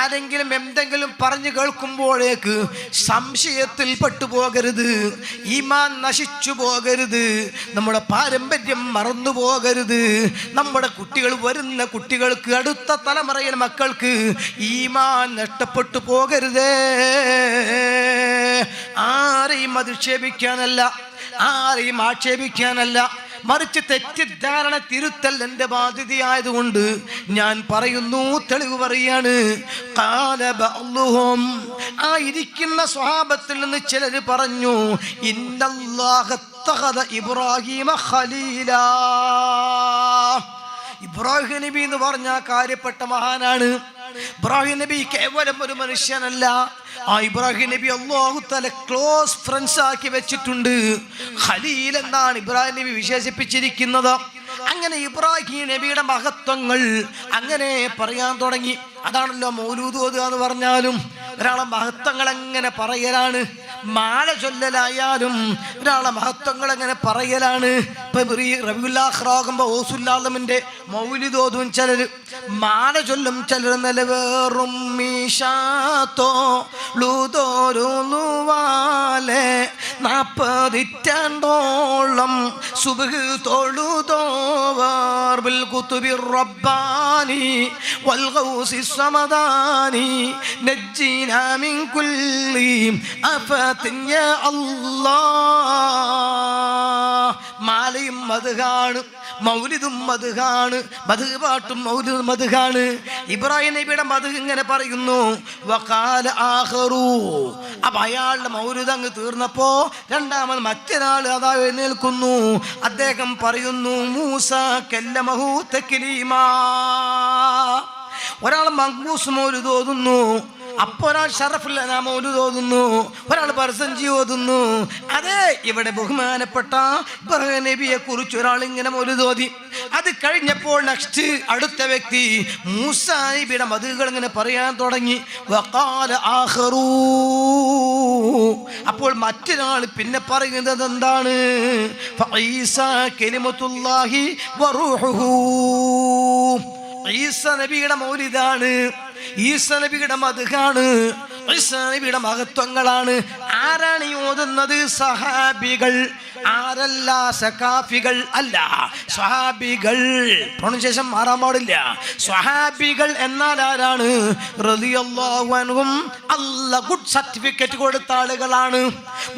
ആരെങ്കിലും എന്തെങ്കിലും പറഞ്ഞു കേൾക്കുമ്പോഴേക്ക് സംശയത്തിൽ പെട്ടുപോകരുത്, ഈമാൻ നശിച്ചു പോകരുത്, നമ്മുടെ പാരമ്പര്യം മറന്നു പോകരുത്. നമ്മുടെ കുട്ടികൾ, വരുന്ന കുട്ടികൾക്ക്, അടുത്ത തലമുറയിലെ മക്കൾക്ക് ഈമാൻ നഷ്ടപ്പെട്ടു പോകരുതേ. ആരെയും അധിക്ഷേപിക്കാനല്ല, ആരെയും ആക്ഷേപിക്കാനല്ല, മറിച്ച് തെറ്റിദ്ധാരണ തിരുത്തൽ എൻ്റെ ബാധ്യതയായതുകൊണ്ട് ഞാൻ പറയുന്നു, തെളിവ് പറയാണ്. ആ ഇരിക്കുന്ന സ്വഹാബത്തിൽ നിന്ന് ചിലർ പറഞ്ഞു, ഇന്നല്ലാഹ തഖദ ഇബ്രാഹീമ ഖലീലാ. ഇബ്രാഹിം നബി എന്ന് പറഞ്ഞ കാര്യപ്പെട്ട മഹാനാണ്. ഇബ്രാഹിം നബി കേവലം ഒരു മനുഷ്യനല്ല, ആ ഇബ്രാഹിം നബി അല്ലാഹു തആല ക്ലോസ് ഫ്രണ്ട്സ് ആക്കി വെച്ചിട്ടുണ്ട്. ഖലീൽ എന്നാണ് ഇബ്രാഹിം നബി വിശേഷിപ്പിച്ചിരിക്കുന്നത്. അങ്ങനെ ഇബ്രാഹിം നബിയുടെ മഹത്വങ്ങൾ അങ്ങനെ പറയാൻ തുടങ്ങി. അതാണല്ലോ മൗലൂദ് ഓതുക എന്ന് പറഞ്ഞാലും ഒരാളെ മഹത്വങ്ങൾ എങ്ങനെ പറയലാണ്. മാല ചൊല്ലലായാലും ഒരാളെ മഹത്വങ്ങൾ എങ്ങനെ പറയലാണ്. ഇപ്പൊ റബീഉൽ ആഖിറാകുമ്പോ ഓസുല്ലാമിന്റെ മൗലിദ് ഓതും ചിലർ, മാല ചൊല്ലും ചിലർ. നിലവേറും മീശാത്തോ ലൂതോരുവാലെ 40 സുബ്ഹ് തൊഴുതോവർ ബിൽ കുതുബിർ റബ്ബാനി വൽ ഗൗസി സമദാനി നജ്ജിനാ മിൻ കുല്ലി അഫത്തിൻ യാ അല്ലാഹ്. മാലയും മദ്ഹാണ്, മൗലിദും മദ്ഹാണ്, മദ്ഹ് പാട്ടും മൗലിദും മദ്ഹാണ്. ഇബ്രാഹിം നബിയുടെ മദ്ഹ് ഇങ്ങനെ പറയുന്നു. വഖാല ആഖറു. അപ്പൊ അയാളുടെ മൗലിദ് അങ്ങ് തീർന്നപ്പോ രണ്ടാമത് മറ്റൊരാൾ അതാ എഴുന്നേൽക്കുന്നു. അദ്ദേഹം പറയുന്നു, മൂസ കല്ലമഹു തക്ലീമാ. ഒരാൾ മഖ്ബൂസ് മൗലിദ് ഓതുന്നു, അപ്പൊ ഒരാൾ ഷറഫുൽ അനാ മൗലിദ് ഓതുന്നു, ഒരാൾ ബർസഞ്ചി ഓതുന്നു. അതെ, ഇവിടെ ബഹുമാനപ്പെട്ട ഇബ്രാഹിം നബിയെ കുറിച്ച് ഒരാൾ ഇങ്ങനെ മൗലിദ് ഓതി. അത് കഴിഞ്ഞപ്പോൾ നെക്സ്റ്റ് അടുത്ത വ്യക്തി മൂസാ നബിയുടെ മദ്ഹുകൾ ഇങ്ങനെ പറയാൻ തുടങ്ങി. വഖാല ആഖറു. അപ്പോൾ മറ്റൊരാൾ പിന്നെ പറയുന്നത് എന്താണ്? ഫഈസാ കലിമത്തുല്ലാഹി വറൂഹുഹു. ഈസ നബിയുടെ മൗലിദാണ്, ഈസ നബിയുടെ മദ്ഹാണ്, ഈസാ നബിയുടെ മഹത്വങ്ങളാണ്. ആരാണ് ഈ ഓതുന്നത്? സഹാബികൾ. ആരല്ല? സഖാഫികൾ അല്ല, സ്വഹാബികൾ. പ്രൊണൗൺസിയേഷൻ മാറാൻ പാടില്ല. സ്വഹാബികൾ എന്നാൽ ആരാണ്? റളിയല്ലാഹു അൻഹും. അല്ലാഹ് ഗുഡ് സർട്ടിഫിക്കറ്റ് കൊടുത്ത ആളുകളാണ്.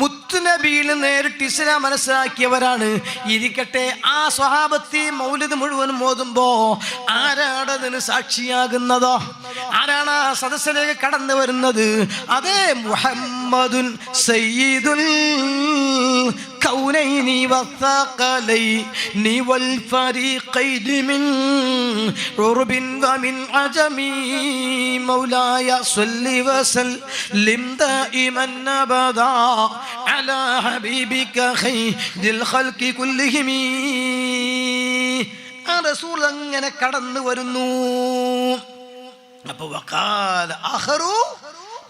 മുത്തുനബിയിൽ നേരിട്ട് ഇസ്ലാം മനസ്സിലാക്കിയവരാണ്. ഇരിക്കട്ടെ, ആ സ്വഹാബത്തി മൗലിദ് മുഴുവൻ ഓതുമ്പോ ആരാണ് അതിന് സാക്ഷിയാകുന്നതോ? ആരാണ് ആ സദസ്സിലേക്ക് കടന്നു വരുന്നത്? അതേ, മുഹമ്മദുൻ സയ്യിദുൽ കൗനൈനി വസ്സഖലൈനി വൽ ഫരീഖൈനി മിൻ ഉർബിൻ വമിൻ അജമി മൗലായ സ്വല്ലി വസല്ലിം ദായിമൻ അബദാ അലാ ഹബീബിക ഖൈറുൽ ഖൽഖി കുല്ലിഹിം. ആ റസൂൽ അങ്ങനെ കടന്നു വരുന്നു. അപ്പൊ വഖാല ആഖറു,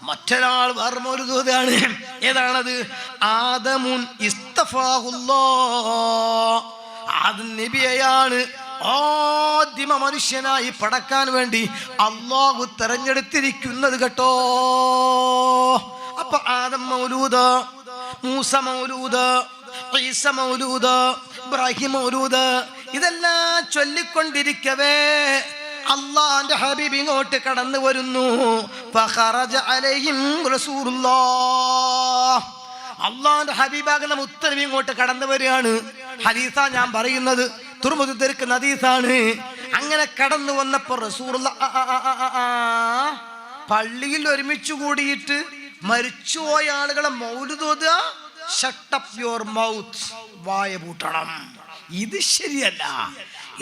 മറ്റൊരാൾ വേറെ മൗലിദ് ഓതുകയാണ്. ഏതാണത്? ആദമുൻ ഇസ്തഫാഹുല്ലാഹ്. ആദം നബിയെയാണ് ആദ്യമ മനുഷ്യനായി പടക്കാൻ വേണ്ടി അല്ലാഹു തെരഞ്ഞെടുത്തിരിക്കുന്നത് കേട്ടോ. അപ്പൊ ആദം മൗലൂദ്, മൂസ മൗലൂദ്, ഈസ മൗലൂദ്, ഇബ്രാഹിം മൗലൂദ്, ഇതെല്ലാം ചൊല്ലിക്കൊണ്ടിരിക്കവേ അള്ളാന്റെ ഹബീബ് ഇങ്ങോട്ട് കടന്നു വരുന്നു. ഫഖറജ അലൈഹിം റസൂലുള്ളാഹ്. അള്ളാന്റെ ഹബീബാകുന്ന മുത്തനബി ഇങ്ങോട്ട് കടന്നു വരികയാണ്. ഹദീസാ ഞാൻ പറയുന്നത്, തുർമുദ് തിരുക്കുന്ന ഹദീസാണ്. അങ്ങനെ കടന്നു വന്നപ്പോൾ റസൂലുള്ളാഹ് പള്ളിയിൽ ഒരുമിച്ച് കൂടിയിട്ട് മരിച്ചുപോയ ആളുകളെ മൗലിദ് ഓതുക. Shut up your mouth. വായ പൂട്ടണം. ഇത് ശരിയല്ല,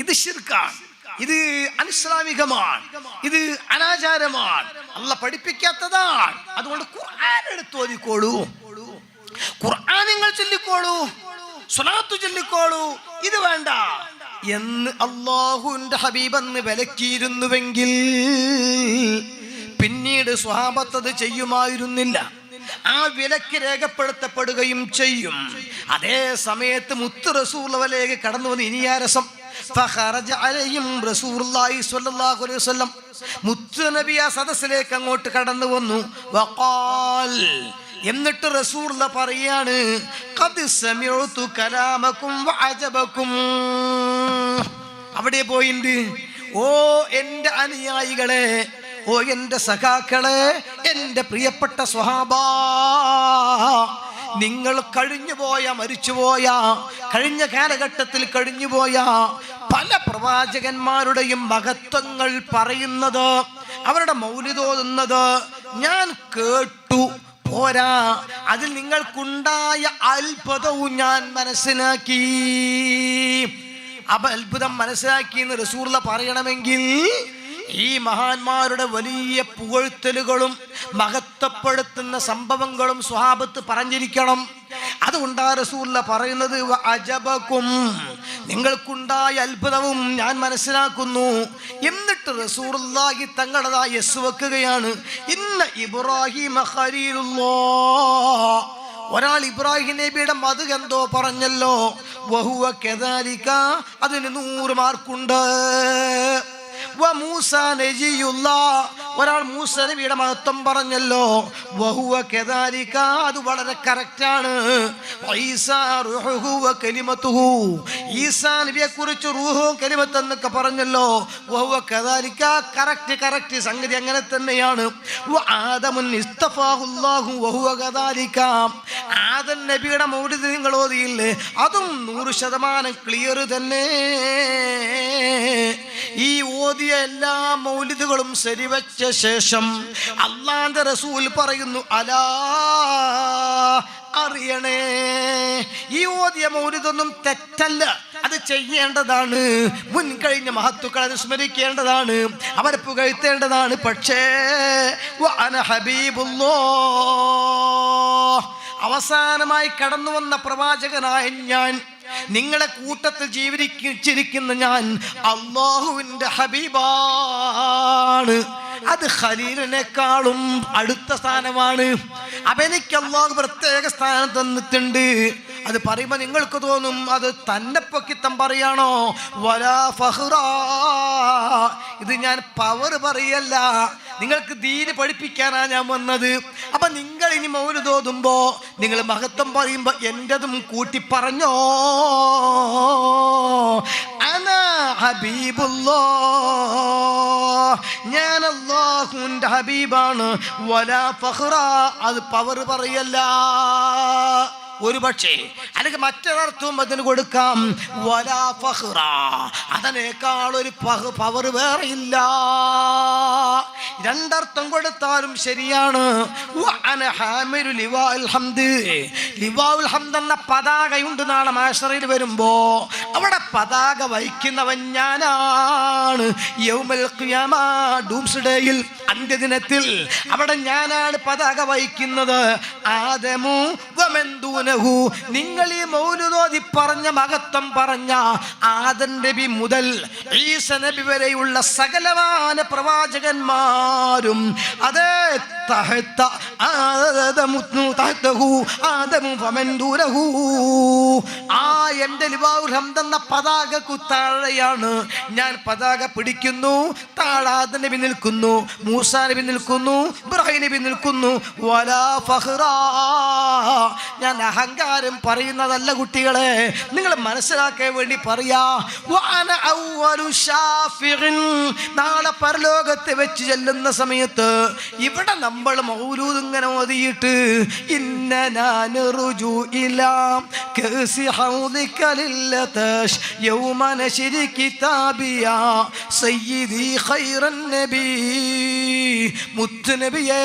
ഇത് ശിർക്കാണ്, ഇത് അനിസ്ലാമികമാണ്, ഇത് അനാചാരമാണ്, അല്ലാഹ് പഠിപ്പിക്കാത്തതാണ്. അതുകൊണ്ട് ഖുർആൻ എടുത്ത് ഓതിക്കോളൂ, ഖുർആൻ നിങ്ങൾ ചൊല്ലിക്കോളൂ, സ്വലാത്ത് ചൊല്ലിക്കോളൂ, ഇത് വേണ്ട എന്ന് അല്ലാഹുവിന്റെ ഹബീബ് എന്ന് വിലക്കിയിരുന്നുവെങ്കിൽ പിന്നീട് സ്വഹാബത്ത് അത് ചെയ്യുമായിരുന്നില്ല. ആ വിലക്ക് രേഖപ്പെടുത്തപ്പെടുകയും ചെയ്യും. അതേ സമയത്ത് മുത്ത് റസൂലുള്ളാഹിലേക്ക് കടന്നു വന്ന് ഇനിയാ രസം. ഫഖറജ അലൈഹിം റസൂലുള്ളാഹി സ്വല്ലല്ലാഹു അലൈഹി വസല്ലം. മുത്തുനബി ആ സദസ്സിലേക്ക് അങ്ങോട്ട് കടന്നു വന്നു. വഖാൽ, എന്നിട്ട് റസൂലുള്ള പറയാണ്, ഖദ് സമിഅതു കലാമകും വഅജബകും. അവിടെ പോയിണ്ട്, ഓ എൻ്റെ അനുയായികളെ, ഓ എൻ്റെ സഖാക്കളെ, എൻ്റെ പ്രിയപ്പെട്ട സ്വഹാബാ, നിങ്ങൾ കഴിഞ്ഞുപോയ മരിച്ചുപോയ കഴിഞ്ഞ കാലഘട്ടത്തിൽ കഴിഞ്ഞുപോയ പല പ്രവാചകന്മാരുടെയും മഹത്വങ്ങൾ പറയുന്നത്, അവരുടെ മൗലിദ് ഓതുന്നത് ഞാൻ കേട്ടു. പോരാ, അതിൽ നിങ്ങൾക്കുണ്ടായ അത്ഭുതവും ഞാൻ മനസ്സിലാക്കി. അത്ഭുതം മനസ്സിലാക്കി എന്ന് റസൂലുള്ള പറയണമെങ്കിൽ ഈ മഹാന്മാരുടെ വലിയ പുകഴ്ത്തലുകളും മഹത്വപ്പെടുത്തുന്ന സംഭവങ്ങളും സ്വഹാബത്ത് പറഞ്ഞിരിക്കണം. അതുകൊണ്ടാ റസൂലുള്ള പറയുന്നത്, അജബക്കും, നിങ്ങൾക്കുണ്ടായ അത്ഭുതവും ഞാൻ മനസ്സിലാക്കുന്നു. എന്നിട്ട് റസൂലുള്ളാഹി തങ്ങളതായി യെസ് വെക്കുകയാണ്, ഇന്ന ഇബ്രാഹിമ ഖലീലുല്ലാഹ്. ഒരാൾ ഇബ്രാഹിം നബിയുടെ മത് എന്തോ പറഞ്ഞല്ലോ, വഹുവ കദാലിക, അതിന് 100 മാർക്കുണ്ട്. മൂസ നബിയുല്ലാഹ്, ഒരാൾ മൂസ നബിയുടെ മഹത്വം പറഞ്ഞല്ലോ, വഹുവ കദാലിക, അത് വളരെ കറക്റ്റാണ്. ഈസാ റൂഹുഹു വ കലിമത്തുഹു, ഈസാ നബിയെ കുറിച്ച് റൂഹും കലിമത്ത് എന്നൊക്കെ പറഞ്ഞല്ലോ, വഹുവ കദാലിക, കറക്റ്റ് സംഗതി അങ്ങനെ തന്നെയാണ്. ആദമുൻ ഇസ്തഫാഹുല്ലാഹു വഹുവ കദാലിക, ആദം നബിയുടെ മൗലിദ് നിങ്ങൾ ഓതിയില്ലേ, അതും 100% ക്ലിയർ തന്നെ. ഈ ഓതിയ എല്ലാ മൗലിദുകളും ശരിവെച്ച ശേഷം അല്ലാഹുവിന്റെ റസൂൽ പറയുന്നു, അലാ, അറിയണേ, ഈ ഓതിയ മൗലിദൊന്നും തെറ്റല്ല, അത് ചെയ്യേണ്ടതാണ്. മുൻകഴിഞ്ഞ മഹത്തുക്കൾ അത് സ്മരിക്കേണ്ടതാണ്, അവരെ പുകഴ്ത്തേണ്ടതാണ്. പക്ഷേ വഅന ഹബീബുല്ലാഹ്, അവസാനമായി കടന്നു വന്ന പ്രവാചകനായ ഞാൻ, നിങ്ങളെ കൂട്ടത്തിൽ ജീവിച്ചിരിക്കുന്ന ഞാൻ അല്ലാഹുവിൻ്റെ ഹബീബാണ്. അത് ഖലീലിനേക്കാളും അടുത്ത സ്ഥാനമാണ്. അപ്പൊ എനിക്ക് അല്ലാഹു പ്രത്യേക സ്ഥാനം തന്നിട്ടുണ്ട്. അത് പറയുമ്പോൾ നിങ്ങൾക്ക് തോന്നും അത് തന്നെ പൊക്കിത്തം പറയാണോ. വലാ ഫഖ്റ, ഇത് ഞാൻ പവർ പറയല്ല, നിങ്ങൾക്ക് ദീന് പഠിപ്പിക്കാനാ ഞാൻ വന്നത്. അപ്പൊ നിങ്ങൾ ഇനി മൗലിദ് ഓതുമ്പോ നിങ്ങൾ മഹത്വം പറയുമ്പോ എന്റേതും കൂട്ടി പറഞ്ഞോ. അനാ ഹബീബുല്ലാഹ്, ഞാൻ അല്ലാഹുവിൻ്റെ ഹബീബാണ്. വലാ ഫഖ്റ, അത് പവർ പറയല്ല. ഒരു പക്ഷേ അല്ലെങ്കിൽ മറ്റൊരർത്ഥവും അതിന് കൊടുക്കാം, വലാ ഫഖ്റ, അതിനേക്കാൾ ഒരു പവർ വേറെയില്ല. രണ്ടർത്ഥം കൊടുത്താലും ശരിയാണ്. വഅന ഹാമിലു ലിവാഉൽ ഹംദ്, ലിവാഉൽ ഹംദ് എന്ന പതാകയുണ്ട്. നാളെ മഹ്ശറിൽ വരുമ്പോ അവിടെ പതാക വഹിക്കുന്നവൻ ഞാനാണ്. യൗമൽ ഖിയാമ, ഡൂംസ് ഡേയിൽ, അന്ത്യദിനത്തിൽ അവിടെ ഞാനാണ് പതാക വഹിക്കുന്നത്. ആദമു വമൻ ദൂനഹു, നിങ്ങൾ ഈ മൗലിദ് ഓതി പറഞ്ഞ മഹത്വം പറഞ്ഞ ആദം നബി മുതൽ ഈസ നബി വരെയുള്ള സകലമാന പ്രവാചകന്മാരും അതേ ആ എന്റെ ലിവാഉൽ ഹംദ് എന്ന പതാകക്കു താഴെയാണ് ഞാൻ പതാക പിടിക്കുന്നു. താഴെ ആദം നബി നിൽക്കുന്നു, മൂസാ നബി നിൽക്കുന്നു, ഇബ്രാഹിം നബി നിൽക്കുന്നു. വലാ ഫഖ്റ, ഞാൻ അഹങ്കാരം പറയുന്നതല്ല കുട്ടികളെ, നിങ്ങൾ മനസ്സിലാക്കാൻ വേണ്ടി പറയാ. വഅന അവ്വലു ശാഫിഇൻ, നാളെ പരലോകത്തെ വെച്ച് ചെല്ലുന്ന സമയത്ത് ഇവിടെ നമ്മൾ മൗലൂദ് ഇങ്ങനെ ഓതിയിട്ട് ഇന്നനാ നർജു ഇലാ കസി ഹൗദിക ലില്ലതശ് യൗമ നശ്രി കിതാബിയാ സയ്യിദി ഖൈറൻ നബി, മുത്തുനബിയെ,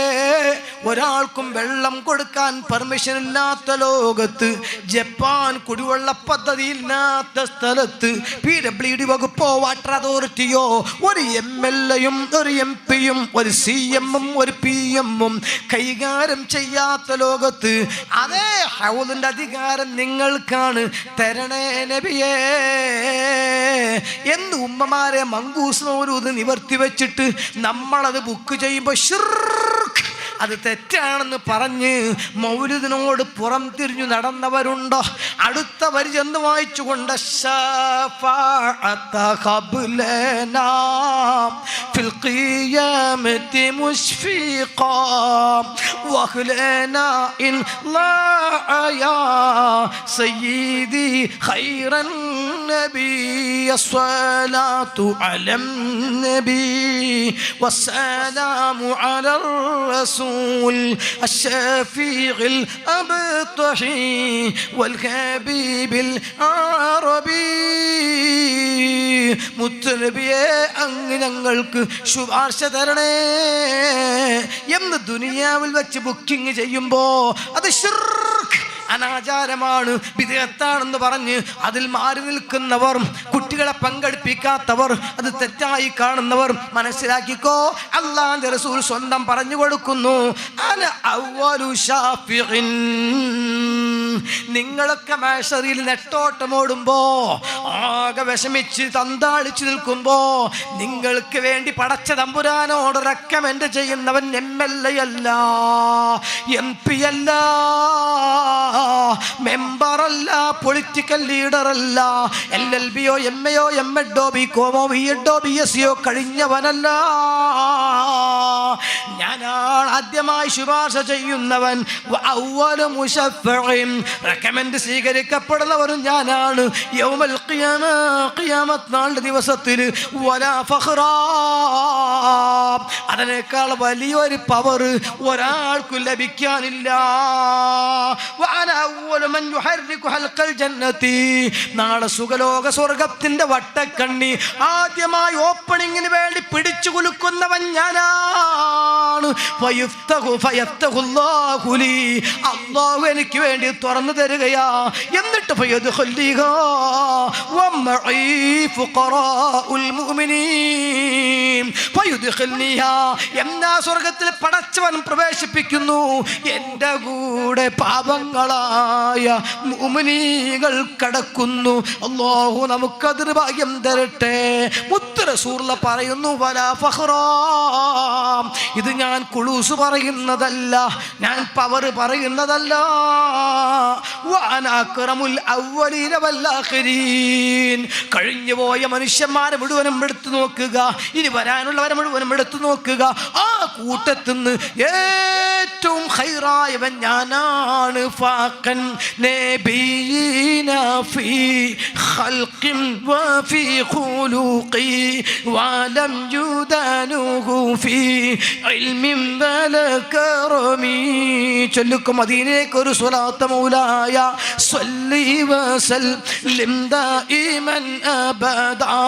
ഒരാൾക്കും വെള്ളം കൊടുക്കാൻ പെർമിഷൻ ഇല്ലാത്ത ലോകത്ത്, ജപ്പാൻ കുടിവെള്ള പദ്ധതി ഇല്ലാത്ത സ്ഥലത്ത്, PWD വകുപ്പോ വാട്ടർ അതോറിറ്റിയോ ഒരു MLA-യും ഒരു MP-യും ഒരു CM-ഉം ഒരു PM-ഉം കൈകാര്യം ചെയ്യാത്ത ലോകത്ത് അതേ ഹൗദിന്റെ അധികാരം നിങ്ങൾക്കാണ് തരണേ നബിയേ എന്ന് ഉമ്മമാരെ മങ്കൂസ് മൗലൂദ് നിവർത്തി വെച്ചിട്ട് നമ്മളത് ബുക്ക് ചെയ്യുമ്പോൾ ഷിർക്ക്, അത് തെറ്റാണെന്ന് പറഞ്ഞ് മൗലിദിനോട് പുറം തിരിഞ്ഞു നടന്നവരുണ്ടോ? അടുത്ത വരി ചെന്ന് വായിച്ചുകൊണ്ട് ഫിൽ ഖിയാമത്തി മുശ്ഫിഖാ വഖ്ലനാ ഇൻ ലാ സയ്യിദി ഖൈറൻ നബി അസ്സലാത്തു അലൻ നബി വസ്സലാമു അലർ റസൂൽ അശ്ശഫീഇൽ അബ്തഹി വൽ ഹബീബിൽ അറബി. മുത്തുനബിയെ അങ്ങ് ഞങ്ങൾക്ക് ശുപാർശ തരണേ എന്ന് ദുനിയാവിൽ വെച്ച് ബുക്കിംഗ് ചെയ്യുമ്പോ അത് ശിർക്ക്, അനാചാരമാണ്, ബിദ്അത്താണെന്ന് പറഞ്ഞ് അതിൽ മാറി നിൽക്കുന്നവർ, കുട്ടികളെ പങ്കെടുപ്പിക്കാത്തവർ, അത് തെറ്റായി കാണുന്നവർ മനസ്സിലാക്കിക്കോ, അല്ലാഹുവിന്റെ റസൂൽ സ്വന്തം പറഞ്ഞു കൊടുക്കുന്നു, അന അവ്വലു ശാഫിഇൻ. നിങ്ങളൊക്കെ മഹ്ശറിൽ നെട്ടോട്ടമോടുമ്പോ ആകെ വിഷമിച്ച് തന്താളിച്ചു നിൽക്കുമ്പോ നിങ്ങൾക്ക് വേണ്ടി പടച്ച തമ്പുരാനോട് റെക്കമെൻഡ് ചെയ്യുന്നവൻ MLA അല്ല, MP അല്ല, മെമ്പറല്ല, പൊളിറ്റിക്കൽ ലീഡർ അല്ല, LLBയോ MAയോ MEdോ BComോ BEdോ BSCയോ കഴിഞ്ഞവനല്ല. ഞാനാണ് ആദ്യമായി ശുപാർശ ചെയ്യുന്നവൻ, അവ്വലു മുശഫ്ഫഇൻ, റെക്കമെൻഡ് സ്വീകരിക്കപ്പെടുന്നവരും ഞാനാണ്. യൗമൽ ഖിയാമ, ഖിയാമത്ത് നാളിന്റെ ദിവസത്തിൽ വലാ ഫഖ്റാ, അതിനേക്കാൾ വലിയൊരു പവർ ഒരാൾക്കും ലഭിക്കാനില്ല. നാളെ സുഖലോക സ്വർഗത്തിന്റെ വട്ടക്കണ്ണി ആദ്യമായി ഓപ്പണിങ്ങിന് വേണ്ടി പിടിച്ചു കുലുക്കുന്നവൻ ഞാനാണ്. അല്ലാഹു എനിക്ക് വേണ്ടി തുറന്നു തരികയാ. എന്നിട്ട് എന്നാ സ്വർഗത്തിൽ പടച്ചവൻ പ്രവേശിപ്പിക്കുന്നു. എന്റെ കൂടെ പാപങ്ങളായ മുഅ്മിനീകൾ കടക്കുന്നു. അല്ലാഹു നമുക്കതിന് ഭാഗ്യം തരട്ടെ. മുത്ത് റസൂൽ പറയുന്നു, വലാ ഫഖ്റാ, ഇത് ഞാൻ കുളൂസ് പറയുന്നതല്ല, ഞാൻ പവർ പറയുന്നതല്ല. വഅന അക്റമുൽ അവ്വലീന വൽ ആഖിരീൻ, കഴിഞ്ഞു പോയ മനുഷ്യന്മാരെ മുഴുവനും എടുത്തു നോക്കുക, ഇനി വരാനുള്ളവരെ മുഴുവനും എടുത്തു നോക്കുക, ആ കൂട്ടത്തിൽ നിന്ന് ഏറ്റവും ഖൈറായവൻ ഞാനാണ്. ഫാഖൻ നബിയിന ഫീ ഖൽഖിൻ വഫീ ഖുലൂഖി വലം യുദാനുഹു ഫീ ഇൽമിൻ വലകറമി. ചൊല്ലുക്കും മദീനയിലേക്ക് ഒരു സ്വലാത്ത് മൗലായ സ്വല്ലി വസല്ലിം ദായിമൻ അബദാ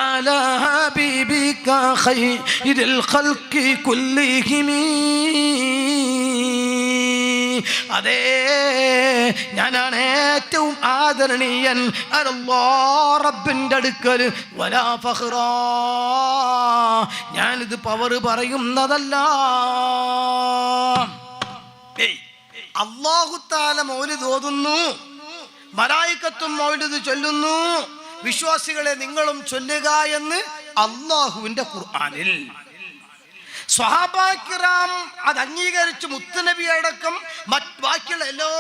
അലാ ഹബീബിക ഖൈറിൽ ഖൽഖി കുല്ലിഹിം. അതേ, ഞാനാണ് ഏറ്റവും ആദരണീയൻ റബ്ബിന്റെ അടുക്കൽ. വലാ ഫഖ്റാ, ഞാനിത് പവർ പറയുന്നതല്ല. അല്ലാഹു തആല മൗലിദ് ഓതുന്നു, മലായികത്തും മൗലിദ് ചൊല്ലുന്നു. വിശ്വാസികളെ നിങ്ങളും ചൊല്ലുക എന്ന് അല്ലാഹുവിന്റെ ഖുർആനിൽ. സ്വഹാബാക്കിറാം അത് അംഗീകരിച്ച് മുത്തുനബി അടക്കം ബാക്കിയുള്ള എല്ലാ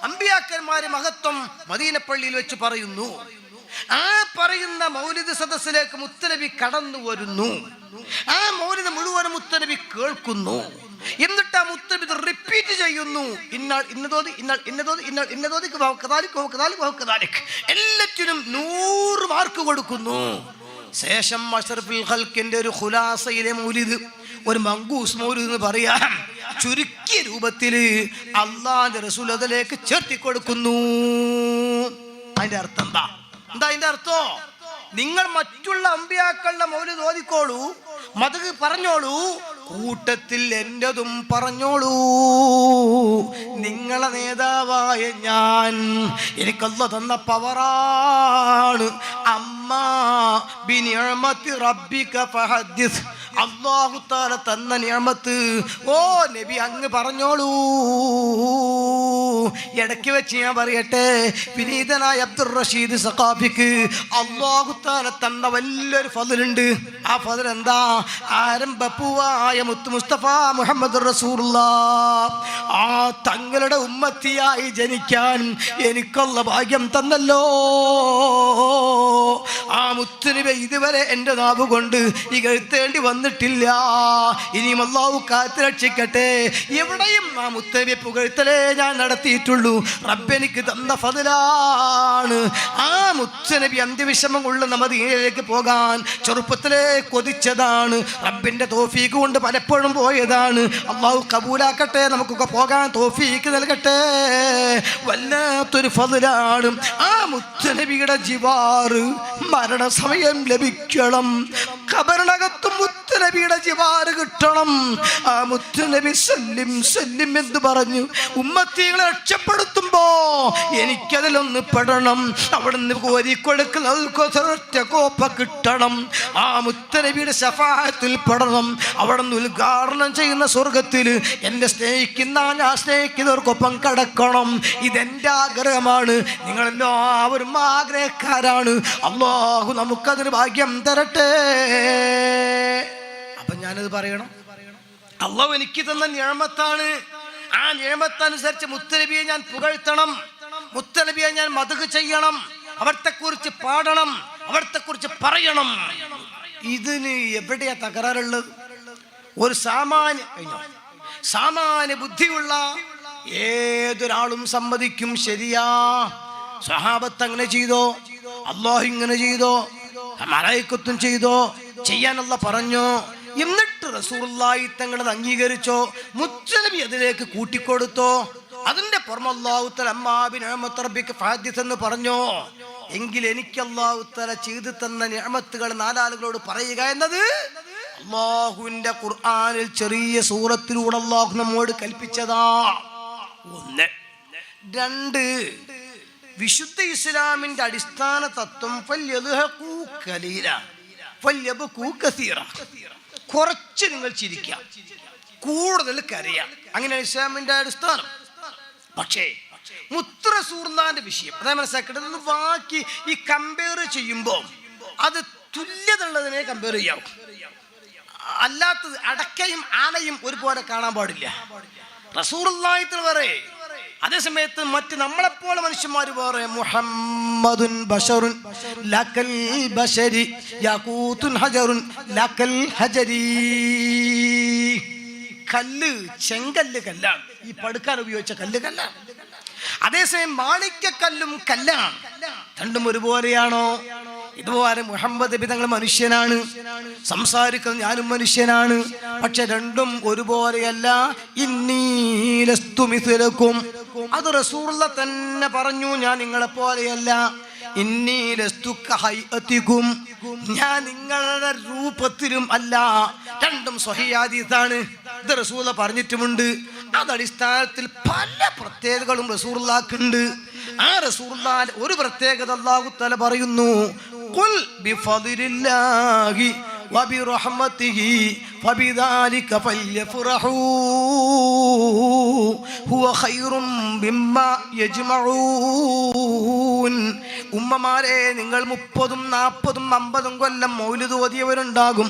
അമ്പിയാക്കന്മാരെ മഹത്വം മദീനപ്പള്ളിയിൽ വെച്ച് പറയുന്നു. ആ പറയുന്ന മൗലിദ് സദസ്സിലേക്ക് മുത്തുനബി കടന്നു വരുന്നു. ആ മൗലിദ് മുഴുവൻ മുത്തുനബി കേൾക്കുന്നു. എന്നിട്ട് ആ മുത്തുനബി റിപ്പീറ്റ് ചെയ്യുന്നു. എല്ലാറ്റിനും 100 മാർക്ക് കൊടുക്കുന്നു. ശേഷം അഷ്റഫുൽ ഖൽഖിന്റെ ഒരു ഖുലാസയിലെ മൗലിദ്, ഒരു മങ്കൂസ് മൗലിദ് എന്ന് പറയാം, ചുരുക്കിയ രൂപത്തിൽ അല്ലാഹുവിന്റെ റസൂൽ അതിലേക്ക് ചേർത്തി കൊടുക്കുന്നു. അതിന്റെ അർത്ഥം എന്താ? അതിന്റെ അർത്ഥം, നിങ്ങൾ മറ്റുള്ള അമ്പിയാക്കളുടെ മൗലിദ് ഓതിക്കോളൂ, മദ്ഹ് പറഞ്ഞോളൂ, കൂട്ടത്തിൽ എന്റതും പറഞ്ഞോളൂ. നിങ്ങളെ നേതാവായ ഞാൻ, എനിക്കല്ലാഹു തന്ന പവറാണ്. അമ്മാ ബിനിഅമതി റബ്ബിക ഫഹദ്ദിസ്, അല്ലാഹു തആല തന്ന നിഅമത്ത് ഓ നബി അങ്ങ് പറഞ്ഞോളൂ. ഇടയ്ക്ക് വെച്ച് ഞാൻ പറയട്ടെ, വിനീതനായ അബ്ദുർ റഷീദ് സഖാഫിക്ക് അല്ലാഹു തആല തന്ന വലിയൊരു ഫضലുണ്ട്. ആ ഫضൽ എന്താ? ആരംഭപ്പൂവായ മുത്ത് മുസ്തഫ മുഹമ്മദ് റസൂലുള്ളാഹ് ആ തങ്ങളുടെ ഉമ്മത്തിയായി ജനിക്കാൻ എനിക്കുള്ള ഭാഗ്യം തന്നല്ലോ. ആ മുത്തുനബി ഇതുവരെ എൻ്റെ നാവ് കൊണ്ട് ഇകഴ്ത്തേണ്ടി വന്നിട്ടില്ല. ഇനിയും അല്ലാഹു കാത്ത് രക്ഷിക്കട്ടെ. എവിടെയും ആ മുത്തുനബിയെ പുകഴ്ത്തലേ ഞാൻ നടത്തിയിട്ടുള്ളൂ. റബ്ബെനിക്ക് തന്ന ഫضലാണ്. ആ മുത്തുനബി അന്ത്യവിഷമം കൊള്ളുന്ന മദീനയിലേക്ക് പോകാൻ ചെറുപ്പത്തിലേ കൊതിച്ചതാണ്. റബ്ബിൻ്റെ തൗഫീഖ് കൊണ്ട് പലപ്പോഴും പോയതാണ്. അല്ലാഹു കബൂലാക്കട്ടെ, നമുക്കൊക്കെ പോകാൻ തൗഫീഖ് നൽകട്ടെ. വല്ലാത്തൊരു ഫضലാണ്. ആ മുത്തുനബിയുടെ ജിവാറ് മരണസമയം ലഭിക്കണം. ഖബറിനകത്തും മുത്തുനബിയുടെ ജിവാറ് കിട്ടണം. ആ മുത്തുനബി സല്ലിം സല്ലിം എന്ന് പറഞ്ഞു ഉമ്മത്തികളെ രക്ഷപ്പെടുത്തുമ്പോ എനിക്കതിലൊന്ന് പെടണം. അവിടുന്ന് കോരിക്കൊടുക്കുന്ന കോപ്പ കിട്ടണം. ആ മുത്തുനബിയുടെ ശഫാഅത്തിൽ പെടണം. അവിടുന്ന് ഉദ്ഘാടനം ചെയ്യുന്ന സ്വർഗത്തിൽ എന്നെ സ്നേഹിക്കുന്ന ഞാൻ സ്നേഹിക്കുന്നവർക്കൊപ്പം കടക്കണം. ഇതെന്റെ ആഗ്രഹമാണ്. നിങ്ങളെല്ലാവരും ആഗ്രഹക്കാരാണ്. അല്ലാഹു നമുക്കതിന് ഭാഗ്യം തരട്ടെ. അപ്പൊ ഞാനത് പറയണം. അല്ലാഹു എനിക്ക് തന്ന നിഅമത്താണ്. ആ നിഅമത്തനുസരിച്ച് മുത്തുനബിയെ ഞാൻ പുകഴ്ത്തണം. മുത്തുനബിയെ ഞാൻ മദ്ഹ് ചെയ്യണം. അവിടത്തെക്കുറിച്ച് പാടണം. അവിടത്തെക്കുറിച്ച് പറയണം. ഇതിന് എവിടെയാ തകരാറുള്ളത്? ഒരു സാമാന്യ ബുദ്ധിയുള്ള ഏതൊരാളും സമ്മതിക്കും, ശരിയാ സ്വഹാബത്ത് അങ്ങനെ ചെയ്തോ, അല്ലാഹു ഇങ്ങനെ ചെയ്തോ, മലായികത്തും ചെയ്തോ, ചെയ്യാൻ അല്ലാഹു പറഞ്ഞോ, എന്നിട്ട് റസൂലുള്ളാഹി തങ്ങളത് അംഗീകരിച്ചോ, മുത്തുനബി അതിലേക്ക് കൂട്ടിക്കൊടുത്തോ, അതിന്റെ പുറമെ അല്ലാഹു തആല അമ്മാ ബിനിഅമത്തി റബ്ബിക ഫഹദിസ് എന്ന് പറഞ്ഞോ, എങ്കിൽ എനിക്ക് അല്ലാഹു തആല ചെയ്തു തന്ന നിഅമത്തുകൾ നാലാളുകളോട് പറയുക എന്നത് അല്ലാഹുവിന്റെ ഖുർആനിൽ ചെറിയ സൂറത്തിലൂടെ അല്ലാഹു നമ്മോട് കൽപ്പിച്ചതാ. ഒന്ന്. രണ്ട്, വിശുദ്ധ ഇസ്ലാമിന്റെ അടിസ്ഥാന തത്വം കുറച്ച് നിങ്ങൾ ചിരിക്കാം, കൂടുതൽ കരയാം. അങ്ങനെയാണ് ഇസ്ലാമിന്റെ അടിസ്ഥാനം. പക്ഷേ മുത്ത് റസൂലുള്ളാഹിന്റെ വിഷയം അതായത് മനസ്സിലാക്കേണ്ടത്, ബാക്കി ഈ കമ്പയർ ചെയ്യുമ്പോൾ അത് തുല്യത ഉള്ളതിനെ കമ്പയർ ചെയ്യാം. അല്ലാത്തത് അടക്കയും ആനയും ഒരുപോലെ കാണാൻ പാടില്ല. റസൂലുള്ളാഹി വേറെ, അതേസമയത്ത് മറ്റ് നമ്മളെപ്പോലെ മനുഷ്യന്മാർ വേറെ. മുഹമ്മദുൻ ബശറുൻ ലകൽ ബശരി യാഖൂതുൻ ഹജറുൻ ലകൽ ഹജരി. കല്ല് ചെങ്കല്ല് കല്ലാണ്, ഈ പടുക്കാൻ ഉപയോഗിച്ച കല്ല് കല്ലാണ്. അതേസമയം മാണിക്യക്കല്ലും കല്ലാണ്. രണ്ടും ഒരുപോലെയാണോ? ഇതുപോലെ മുഹമ്മദ് നബി തങ്ങൾ മനുഷ്യനാണ്, സംസാരിക്കുന്നത് ഞാനും മനുഷ്യനാണ്. പക്ഷെ രണ്ടും ഒരുപോലെയല്ല. innī lastu mithlakum, അത് റസൂലുള്ളാഹി തന്നെ പറഞ്ഞു, ഞാൻ നിങ്ങളെ പോലെയല്ല. innī lastu kahayatikum, ഞാൻ നിങ്ങളുടെ രൂപത്തിലും അല്ല. രണ്ടും സ്വഹീഹ് ഹദീസാണ്. ഇത് റസൂലുള്ളാഹി പറഞ്ഞിട്ടുമുണ്ട്. അതടിസ്ഥാനത്തിൽ പല പ്രത്യേകതകളും റസൂലുള്ളാഹിക്കുണ്ട്. ആ റസൂലുള്ളാഹിന്റെ ഒരു പ്രത്യേകത അല്ലാഹു തആല പറയുന്നു, ഖുൽ ബിഫദ്ലില്ലാഹി വബിറഹ്മതിഹി ഫബിദാലിക ഫല്യഫ്റഹൂ ഹുവ ഖൈറും മിമ്മാ യജ്മഊൻ. ഉമ്മമാരെ, നിങ്ങൾ 30, 40, 50 കൊല്ലം മൗലിദ് ഓതിയവരുണ്ടാകും.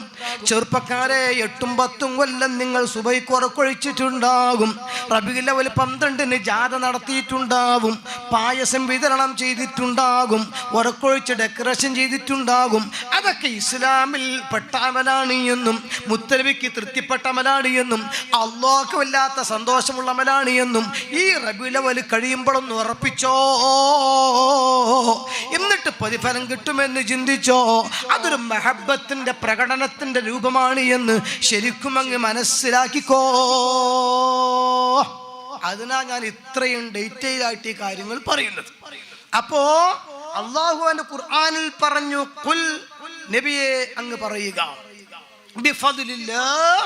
ചെറുപ്പക്കാരെ, 8, 10 കൊല്ലം നിങ്ങൾ സുബഹിക്ക് ഉറക്കൊഴിച്ചിട്ടുണ്ടാകും. റബീഉൽ അവ്വൽ 12-ന് ജാഥ നടത്തിയിട്ടുണ്ടാകും. പായസം വിതരണം ചെയ്തിട്ടുണ്ടാകും. ഉറക്കൊഴിച്ച് ഡെക്കറേഷൻ ചെയ്തിട്ടുണ്ടാകും. അതൊക്കെ ഇസ്ലാമിൽ പെട്ട അമലാണ് എന്നും മുത്തനബിക്ക് തൃപ്തിപ്പെട്ട അമലാണ് എന്നും അല്ലാഹുക്ക് വല്ലാത്ത സന്തോഷമുള്ള അമലാണ് എന്നും ഈ റബീഉൽ അവ്വൽ കഴിയുമ്പോഴൊന്ന് ഉറപ്പിച്ചോ. എന്നിട്ട് പ്രതിഫലം കിട്ടുമെന്ന് ചിന്തിച്ചോ. അതൊരു മഹബത്തിന്റെ പ്രകടനത്തിന്റെ രൂപമാണ് എന്ന് ശരിക്കും അങ്ങ് മനസ്സിലാക്കിക്കോ. അതിനാ ഞാൻ ഇത്രയും ഡീറ്റെയിൽ ആയിട്ട് ഈ കാര്യങ്ങൾ പറയുന്നത്. അപ്പോ അല്ലാഹുവിന്റെ ഖുർആനിൽ പറഞ്ഞു, ഖുൽ, നബിയെ അങ്ങ് പറയുക, ബിഫദ്ലില്ലാഹ്,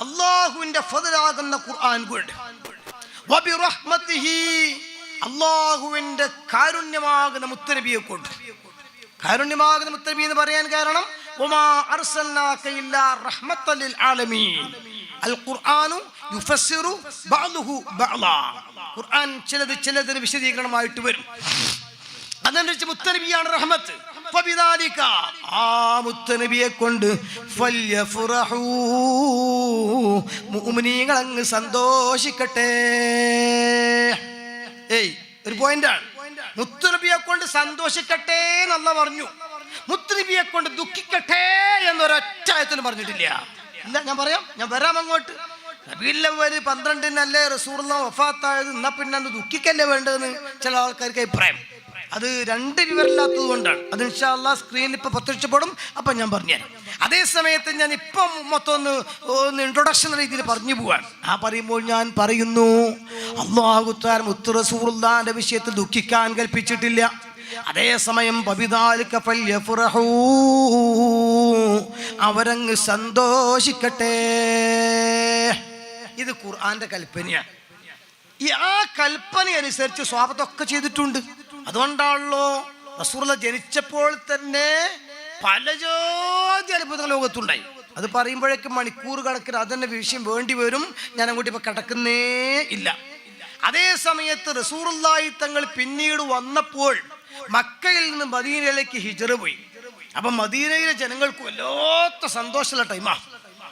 അല്ലാഹുവിന്റെ ഫദ്ലാകുന്ന ഖുർആൻ കൊണ്ട്, വബിറഹ്മതിഹി, അല്ലാഹുവിന്റെ കാരുണ്യമാകുന്ന മുത്തനബിയെ കൊണ്ട്. കാരുണ്യമാകുന്ന മുത്തനബി എന്ന് പറയാൻ കാരണം, വമാ അർസൽനാക ഇല്ലാ റഹ്മത്തൽ ലിൽ ആലമീൻ, അൽ ഖുർആനു യുഫസ്സിറു ബഅ്ദുഹു ബഅ്ളാ. ഖുർആൻ ചിലതിന് വിശദീകരണമായിട്ട് വരും. അതനുസരിച്ച് മുത്തനബിയാണ് റഹ്മത്ത്. ഫബിദാലിക, ആ മുത്തനബിയെ കൊണ്ട് ഫല്യഫറഹൂ, മുഅ്മിനീങ്ങൾ അങ്ങ് സന്തോഷിക്കട്ടെ. ഒരു പോയിന്റാണ്, മുത്തുനബിയെ കൊണ്ട് സന്തോഷിക്കട്ടെ എന്നല്ല പറഞ്ഞു. മുത്തുനബിയെ കൊണ്ട് ദുഃഖിക്കട്ടെ എന്നൊരൊറ്റ ആയത്തിലും പറഞ്ഞിട്ടില്ല. ഇല്ല, ഞാൻ വരാം അങ്ങോട്ട്. റബീഉൽ അവ്വൽ 12-നല്ലേ റസൂലുള്ളാഹി വഫാത്തായത്, എന്നാ പിന്നെ അന്ന് ദുഃഖിക്കല്ലേ വേണ്ടതെന്ന് ചില ആൾക്കാർക്ക് അഭിപ്രായം. അത് രണ്ട് വിവരമില്ലാത്തത് കൊണ്ടാണ്. അത് ഇൻഷാ അല്ലാഹ് സ്ക്രീനിൽ ഇപ്പൊ പ്രത്യക്ഷപ്പെടും. അപ്പൊ ഞാൻ പറഞ്ഞുതരാം. അതേ സമയത്ത് ഞാൻ ഇപ്പം മൊത്തം ഒന്ന് ഇൻട്രൊഡക്ഷൻ രീതിയിൽ പറഞ്ഞു പോവാണ്. ആ പറയുമ്പോൾ ഞാൻ പറയുന്നു, അല്ലാഹു തആല മുത്ത് റസൂലുള്ളാഹിന്റെ വിഷയത്തിൽ ദുഃഖിക്കാൻ കൽപ്പിച്ചിട്ടില്ല. അതേസമയം ബിദാലിക ഫല്യഫറഹൂ, അവരങ്ങ് സന്തോഷിക്കട്ടെ. ഇത് ഖുർആന്റെ കൽപ്പനയാണ്. ആ കൽപ്പന അനുസരിച്ച് സ്വഹാബത്തൊക്കെ ചെയ്തിട്ടുണ്ട്. അതുകൊണ്ടാണല്ലോ റസൂലുള്ളാഹി ജനിച്ചപ്പോൾ തന്നെ പല ജോതി അത്ഭുതങ്ങൾ ലോകത്തുണ്ടായി. അത് പറയുമ്പോഴേക്കും മണിക്കൂർ കണക്കിന് അതന്നെ വിഷയം വേണ്ടി വരും. ഞാൻ അങ്ങോട്ട് ഇപ്പൊ കിടക്കുന്നേ ഇല്ല. അതേ സമയത്ത് റസൂലുള്ളാഹി തങ്ങൾ പിന്നീട് വന്നപ്പോൾ മക്കയിൽ നിന്ന് മദീനയിലേക്ക് ഹിജ്റ പോയി. അപ്പൊ മദീനയിലെ ജനങ്ങൾക്ക് വല്ലാത്ത സന്തോഷമുള്ള ടൈമാ,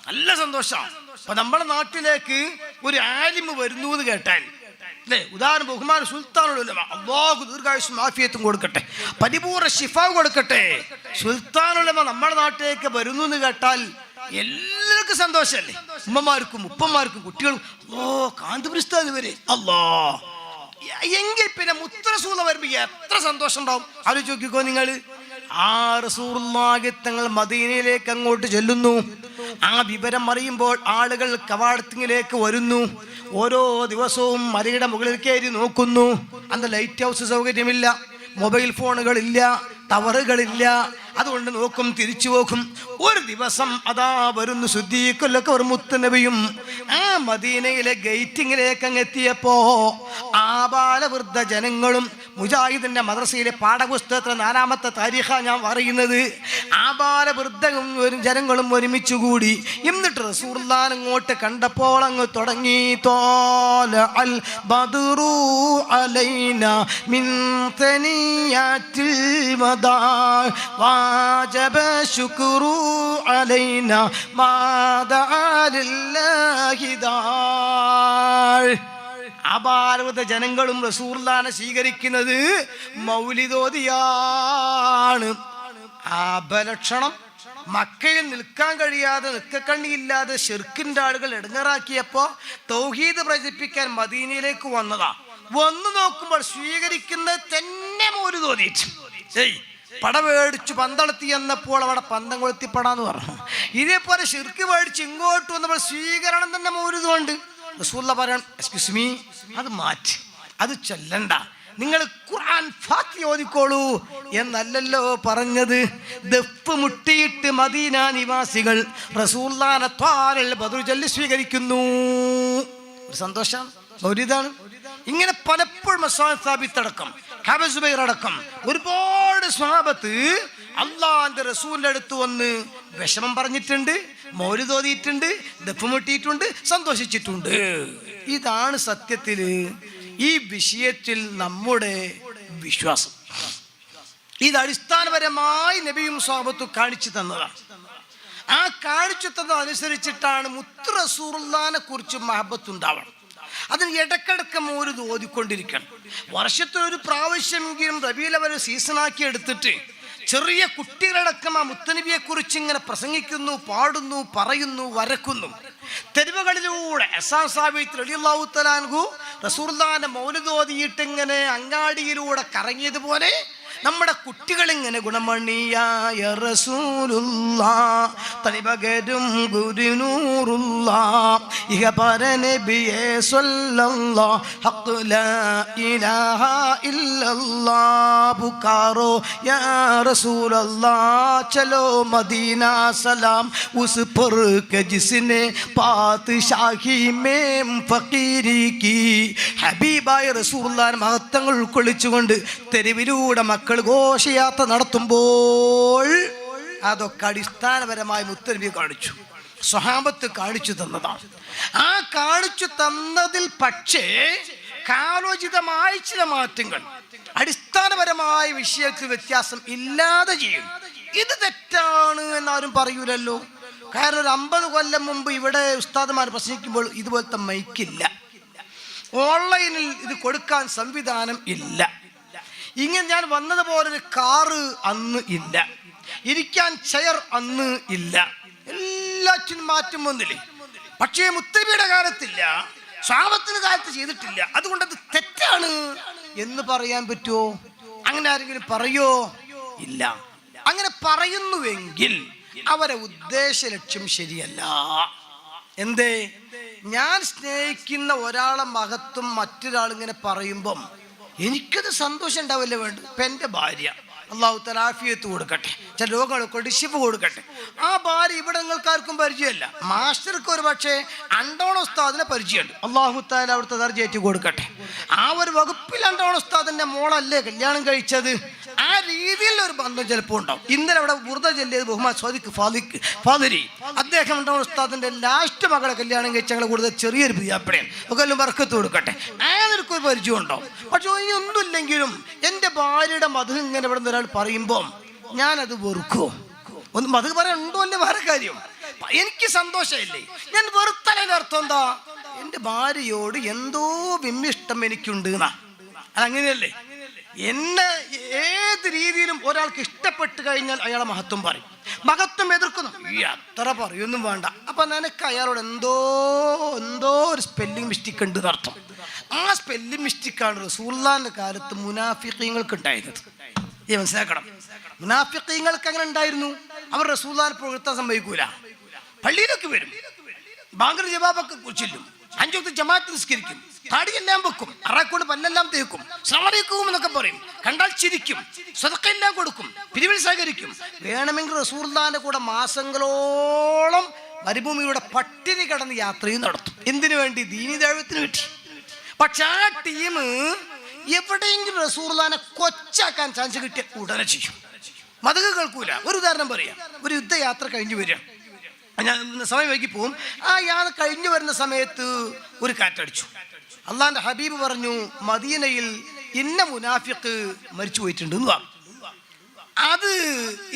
നല്ല സന്തോഷമാണ്. അപ്പൊ നമ്മുടെ നാട്ടിലേക്ക് ഒരു ആലിമ് വരുന്നു എന്ന് കേട്ടാൽ അല്ലേ, ഉദാഹരണം ബഹുമാന സുൽത്താനുൽ ഉലമ, അല്ലാഹു ദീർഘായുസ്സും ആഫിയത്തും കൊടുക്കട്ടെ, പരിപൂർണ്ണ ശിഫ കൊടുക്കട്ടെ. സുൽത്താനുൽ ഉലമ നമ്മുടെ നാട്ടിലേക്ക് വരുന്നു എന്ന് കേട്ടാൽ എല്ലാവർക്കും സന്തോഷമല്ലേ, ഉമ്മമാർക്കും ഉപ്പമാർക്കും കുട്ടികൾക്കും. കാന്തപുരസ്ഥാൻ വരെ അല്ലാ, എങ്കിൽ പിന്നെ മുത്ത് റസൂലുള്ളാഹി വരുമ്പോ എത്ര സന്തോഷം ഉണ്ടാവും. ആലോചിച്ച് നോക്കിക്കോ നിങ്ങൾ. ആ റസൂലുള്ളാഹി തങ്ങൾ മദീനയിലേക്ക് അങ്ങോട്ട് ചെല്ലുന്നു. ആ വിവരം അറിയുമ്പോൾ ആളുകൾ കവാടത്തിലേക്ക് വരുന്നു. ഓരോ ദിവസവും മലയുടെ മുകളിൽ കയറി നോക്കുന്നു. അന്ന് ലൈറ്റ് ഹൗസ് സൗകര്യമില്ല, മൊബൈൽ ഫോണുകളില്ല, ടവറുകളില്ല. അതുകൊണ്ട് നോക്കും, തിരിച്ചു നോക്കും. ഒരു ദിവസം അതാ വരുന്നു സിദ്ദീഖുൽ മുത്തുനബിയും. ആ മദീനയിലെ ഗേറ്റിങ്ങിലേക്ക് അങ്ങ് എത്തിയപ്പോ ആബാലവൃദ്ധ ജനങ്ങളും, മുജാഹിദിന്റെ മദ്രസയിലെ പാഠപുസ്തകത്തിലെ 4-ാമത്തെ താരീഖ ഞാൻ പറയുന്നത്, ആബാലവൃദ്ധവും ജനങ്ങളും ഒരുമിച്ച് കൂടി. എന്നിട്ട് റസൂലുള്ളാഹി അങ്ങോട്ട് കണ്ടപ്പോൾ അങ്ങ് തുടങ്ങി, തോല അൽ ബദ്റു അലൈനാ മിൻ തനിയാത്തിൽ വദാ വാജബ ശുക്രു അലൈനാ മാദഅ ലില്ലാഹി ദാൽ. അപാരവത ജനങ്ങളും റസൂലുള്ളാഹിനെ സ്വീകരിക്കുന്നത് മൗലിദോദിയാണ്. അപലക്ഷണം മക്കയിൽ നിൽക്കാൻ കഴിയാതെ, നിൽക്കക്കണ്ണിയില്ലാതെ ശിർക്കിന്റെ ആളുകൾ ഇടങ്ങറാക്കിയപ്പോ തൗഹീദ് പ്രചരിപ്പിക്കാൻ മദീനയിലേക്ക് വന്നതാ. വന്നു നോക്കുമ്പോൾ സ്വീകരിക്കുന്നത് തന്നെ മൗലിദോദിച്ചു. പട മേടിച്ചു പന്തളത്തി എന്നപ്പോൾ അവിടെ പന്തം കൊളുത്തിപ്പടാന്ന് പറഞ്ഞു. ഇതേപോലെ ശിർക്ക് മേടിച്ച് ഇങ്ങോട്ട് വന്നപ്പോൾ സ്വീകരണം തന്നെ മൗലിദുണ്ട്. റസൂലുള്ളാഹി പറയണം, എക്സ്ക്യൂസ് മീ, അത് മാറ്റി, അത് ചൊല്ലണ്ട, നിങ്ങൾ ഖുർആൻ ഫാത്തിഹ ഓതിക്കോളൂ എന്നല്ലല്ലോ പറഞ്ഞത്. ദഫ് മുട്ടിയിട്ട് മദീന നിവാസികൾ റസൂലുള്ളാഹിനെ ത്വാലൽ ബദ്ർ ചൊല്ലി സ്വീകരിക്കുന്നു. ഒരു സന്തോഷം, മൗലിദാണ്. ഇങ്ങനെ പലപ്പോഴും സാബിത്തടക്കം, ഹബസുബൈർ അടക്കം ഒരുപാട് സ്വഹാബത്ത് അള്ളാഹിന്റെ റസൂലിന്റെ അടുത്ത് വന്ന് വിഷമം പറഞ്ഞിട്ടുണ്ട്, മൗലിദ് ഓതിയിട്ടുണ്ട്, ദഫ് മുട്ടിയിട്ടുണ്ട്, സന്തോഷിച്ചിട്ടുണ്ട്. ഇതാണ് സത്യത്തില് ഈ വിഷയത്തിൽ നമ്മുടെ വിശ്വാസം. ഇത് അടിസ്ഥാനപരമായി നബിയും സ്വഹാബത്തും കാണിച്ചു തന്നതാണ്. ആ കാണിച്ചു തന്നതനുസരിച്ചിട്ടാണ് മുത്ത് റസൂലുള്ളാഹിനെ കുറിച്ച് മഹബത്ത് ഉണ്ടാവണം. അതിന് ഇടക്കിടക്ക് മൗലിദ് ഓതിക്കൊണ്ടിരിക്കണം. വർഷത്തിലൊരു പ്രാവശ്യമെങ്കിലും റബീഉൽ അവ്വൽ സീസണാക്കി എടുത്തിട്ട് ചെറിയ കുട്ടികളടക്കം ആ മുത്തനബിയെ കുറിച്ച് ഇങ്ങനെ പ്രസംഗിക്കുന്നു, പാടുന്നു, പറയുന്നു, വരക്കുന്നു. തെരുവുകളിലൂടെ റളിയല്ലാഹു തആല അൻഹു റസൂലുള്ളാഹിന്റെ മൗലിദ് ഓതിയിട്ട് ഇങ്ങനെ അങ്ങാടിയിലൂടെ കറങ്ങിയതുപോലെ നമ്മുടെ കുട്ടികളിങ്ങനെ ഗുണമണിയായ റസൂലുള്ളാഹ് തനിപകരും ഗുരുനൂറുള്ളാഹ് ഇഹ പരനബിയേ സ്വല്ലല്ലാഹു ഹഖ് ലാ ഇലാഹ ഇല്ലല്ലാഹ് പുകാരോ യാ റസൂലല്ലാഹ് ചലോ മദീന സലാം ഉസ് पर के जिसने പാത്ഷാഹി മേം ഫഖീരി കി. ഹബീബായ റസൂലുള്ളാഹിന്റെ മഹത്വങ്ങൾ ഉൾക്കൊള്ളിച്ചുകൊണ്ട് തെരുവിലൂടെ മക്കൾ ഘോഷയാത്ര നടത്തുമ്പോൾ അതൊക്കെ അടിസ്ഥാനപരമായി മുത്തനബി കാണിച്ചു. സ്വഹാബത്ത് കാണിച്ചു തന്നതാണ്. ആ കാണിച്ചു തന്നതിൽ പക്ഷേ കാലോചിതമായ ചില മാറ്റങ്ങൾ, അടിസ്ഥാനപരമായ വിഷയത്തിൽ വ്യത്യാസം ഇല്ലാതെ ചെയ്യും. ഇത് തെറ്റാണ് എന്നാരും പറയൂലല്ലോ. കാരണം ഒരു 50 കൊല്ലം മുമ്പ് ഇവിടെ ഉസ്താദുമാർ പ്രസംഗിക്കുമ്പോൾ ഇതുപോലത്തെ മൈക്കില്ല, ഓൺലൈനിൽ ഇത് കൊടുക്കാൻ സംവിധാനം ഇല്ല. ഇങ്ങനെ ഞാൻ വന്നതുപോലൊരു കാറ് അന്ന് ഇല്ല, ഇരിക്കാൻ ചെയർ അന്ന് ഇല്ല. എല്ലാറ്റിനും മാറ്റം വന്നില്ലേ. പക്ഷേ മുത്തനബിയുടെ കാലത്തില്ല, സ്വഹാബത്തിന്റെ കാലത്ത് ചെയ്തിട്ടില്ല. അതുകൊണ്ട് അത് തെറ്റാണ് എന്ന് പറയാൻ പറ്റുമോ? അങ്ങനെ ആരെങ്കിലും പറയോ? ഇല്ല. അങ്ങനെ പറയുന്നുവെങ്കിൽ അവരെ ഉദ്ദേശ ലക്ഷ്യം ശരിയല്ല. എന്തേ? ഞാൻ സ്നേഹിക്കുന്ന ഒരാളെ മഹത്വം മറ്റൊരാൾ ഇങ്ങനെ പറയുമ്പം എനിക്കത് സന്തോഷം ഉണ്ടാവില്ല. വേണ്ട, ഇപ്പം എൻ്റെ ഭാര്യ, അള്ളാഹു തആല ആഫിയത്ത് കൊടുക്കട്ടെ, ചില രോഗങ്ങൾക്ക് ഡിഷിപ്പ് കൊടുക്കട്ടെ. ആ ഭാര്യ ഇവിടെ നിങ്ങൾക്കാർക്കും പരിചയമല്ല. മാസ്റ്റർക്ക് ഒരു പക്ഷേ അണ്ടോണ ഉസ്താദിനെ പരിചയമുണ്ട്, അള്ളാഹു തആല അവിടുത്തെ ദർജയേറ്റി കൊടുക്കട്ടെ. ആ ഒരു വകുപ്പിൽ അണ്ടോണ ഉസ്താദിന്റെ മോളല്ലേ കല്യാണം കഴിച്ചത്. ആ രീതിയിൽ ഒരു ബന്ധം ചിലപ്പോൾ ഉണ്ടാവും. ഇന്നലെ അവിടെ ബുർദ ചൊല്ലിയത് ബഹുമാൻ ഫാദിരി, അദ്ദേഹം അണ്ടോണ ഉസ്താദിന്റെ ലാസ്റ്റ് മകളെ കല്യാണം കഴിച്ച ഞങ്ങളെ കൂടുതൽ ചെറിയൊരു പ്രിയാപ്പടയാണ്, ഒക്കെ എല്ലാം ബർക്കത്ത് കൊടുക്കട്ടെ. അയാൾക്കൊരു പരിചയം ഉണ്ടാവും. പക്ഷെ ഇനി ഒന്നുമില്ലെങ്കിലും എൻ്റെ ഭാര്യയുടെ മധു ഇങ്ങനെ ഇവിടെ നിന്ന് ഒരാൾ പറയുമ്പോൾ ഞാനത് വെറുക്കുമോ? ഒന്ന് മധു പറയാൻ ഉണ്ടോ അല്ലേ വേറെ കാര്യം. എനിക്ക് സന്തോഷമില്ലേ, ഞാൻ വെറുത്തതിൻ്റെ അർത്ഥം എന്താ? എൻ്റെ ഭാര്യയോട് എന്തോ വിമ്മിഷ്ടം എനിക്കുണ്ട് എന്നാ. അതങ്ങനെയല്ലേ? എന്നെ ഏത് രീതിയിലും ഒരാൾക്ക് ഇഷ്ടപ്പെട്ട് കഴിഞ്ഞാൽ അയാളെ മഹത്വം പറയും, മഹത്വം എതിർക്കുന്നു ഈ അത്ര പറയൊന്നും വേണ്ട. അപ്പൊ നിനക്ക് അയാളോട് എന്തോ ഒരു സ്പെല്ലിംഗ് മിസ്റ്റേക്ക് ഉണ്ട് എന്നർത്ഥം. ആ സ്പെല്ലിംഗ് മിസ്റ്റേക്കാണ് റസൂലുള്ളാഹിന്റെ കാലത്ത് മുനാഫിഖീങ്ങൾക്ക് ഉണ്ടായിരുന്നത്. ഈ മനസ്സിലാക്കണം. മുനാഫിഖീങ്ങൾക്ക് അങ്ങനെ ഉണ്ടായിരുന്നു. അവർ റസൂലുള്ളാഹിനെ പുകഴ്ത്താൻ സമ്മതിക്കൂല. പള്ളിയിലൊക്കെ വരും, ബാങ്കർ ജവാബൊക്കെ ചെല്ലും, 5 വക്ത് ജമാഅത്ത് നിസ്കരിക്കും, താടിയെല്ലാം വെക്കും, അറാക്കൊണ്ട് പല്ലെല്ലാം തേക്കും, സ്ലാമലൈക്കും എന്നൊക്കെ പറയും, കണ്ടാൽ ചിരിക്കും, സദഖയെല്ലാം കൊടുക്കും, പിരിവിൽ സഹകരിക്കും. വേണമെങ്കിൽ റസൂലുള്ളാഹിന്റെ കൂടെ മാസങ്ങളോളം മരുഭൂമിയുടെ പട്ടിണി കടന്ന് യാത്രയും നടത്തും. എന്തിനു വേണ്ടി? ദീനി ദഅവത്തിന് വേണ്ടി. പക്ഷെ ആ ടീം എവിടെയെങ്കിലും റസൂലുള്ളാഹിനെ കൊച്ചാക്കാൻ ചാൻസ് കിട്ടിയ ഉടനെ ചെയ്യും, മതക കേൾക്കൂല. ഒരു ഉദാഹരണം പറയാം. ഒരു യുദ്ധയാത്ര കഴിഞ്ഞു വരിക, ഞാൻ സമയം വൈകി പോവും. ആ യാത്ര കഴിഞ്ഞു വരുന്ന സമയത്ത് ഒരു കാറ്റടിച്ചു. അള്ളാന്റെ ഹബീബ് പറഞ്ഞു, മദീനയിൽ ഇന്ന മുനാഫിഖ് മരിച്ചു പോയിട്ടുണ്ട് എന്ന് പറഞ്ഞു. അത്